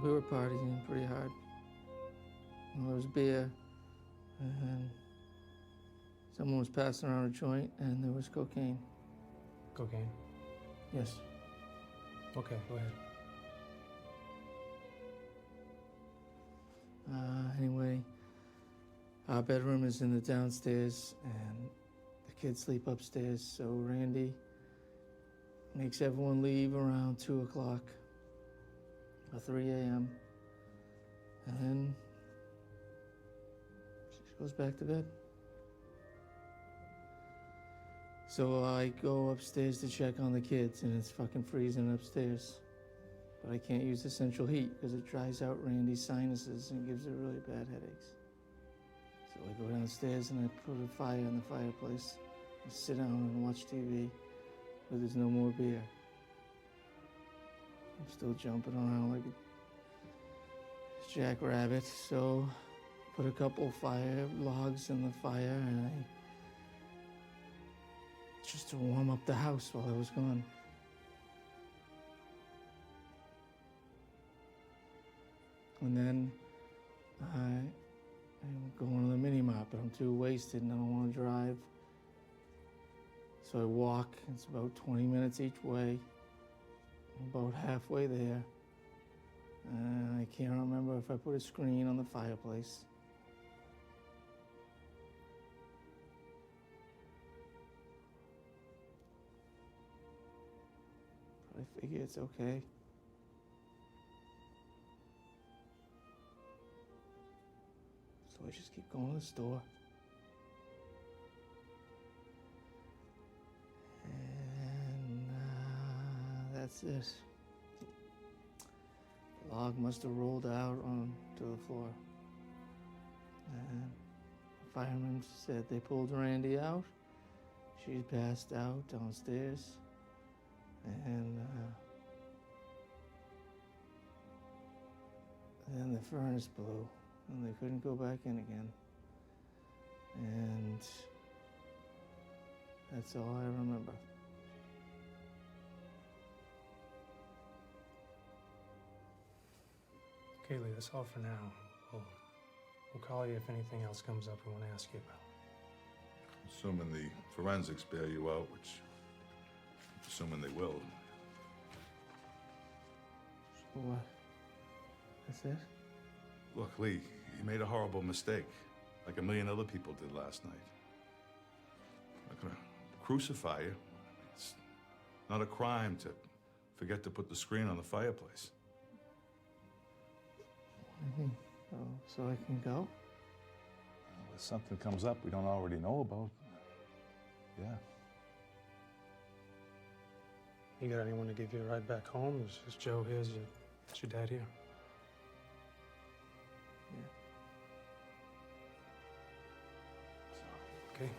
We were partying pretty hard. There was beer, and someone was passing around a joint, and there was cocaine. Cocaine? Yes. Okay, go ahead. Anyway, our bedroom is in the downstairs, and the kids sleep upstairs, so Randy makes everyone leave around 2 o'clock or 3 a.m. And then she goes back to bed. So I go upstairs to check on the kids, and it's fucking freezing upstairs. But I can't use the central heat because it dries out Randy's sinuses and gives her really bad headaches. So I go downstairs and I put a fire in the fireplace and sit down and watch TV, but there's no more beer. I'm still jumping around like a jackrabbit, so put a couple fire logs in the fire and just to warm up the house while I was gone. And then I'm going to the mini mart, but I'm too wasted and I don't want to drive. So I walk, it's about 20 minutes each way. I'm about halfway there. And I can't remember if I put a screen on the fireplace. But I figure it's okay. So I just keep going to the store. And that's it. The log must have rolled out onto the floor. And the fireman said they pulled Randy out. She's passed out downstairs. And then the furnace blew. And they couldn't go back in again. And that's all I remember. Kaylee, that's all for now. We'll call you if anything else comes up we want to ask you about. Assuming the forensics bail you out, which, assuming they will. So what? That's it? Look, Lee, you made a horrible mistake, like a million other people did last night. I'm not gonna crucify you. It's not a crime to forget to put the screen on the fireplace. Oh, so I can go? Well, if something comes up we don't already know about, yeah. You got anyone to give you a ride back home? Is Joe here? Is your dad here? Yeah. Okay.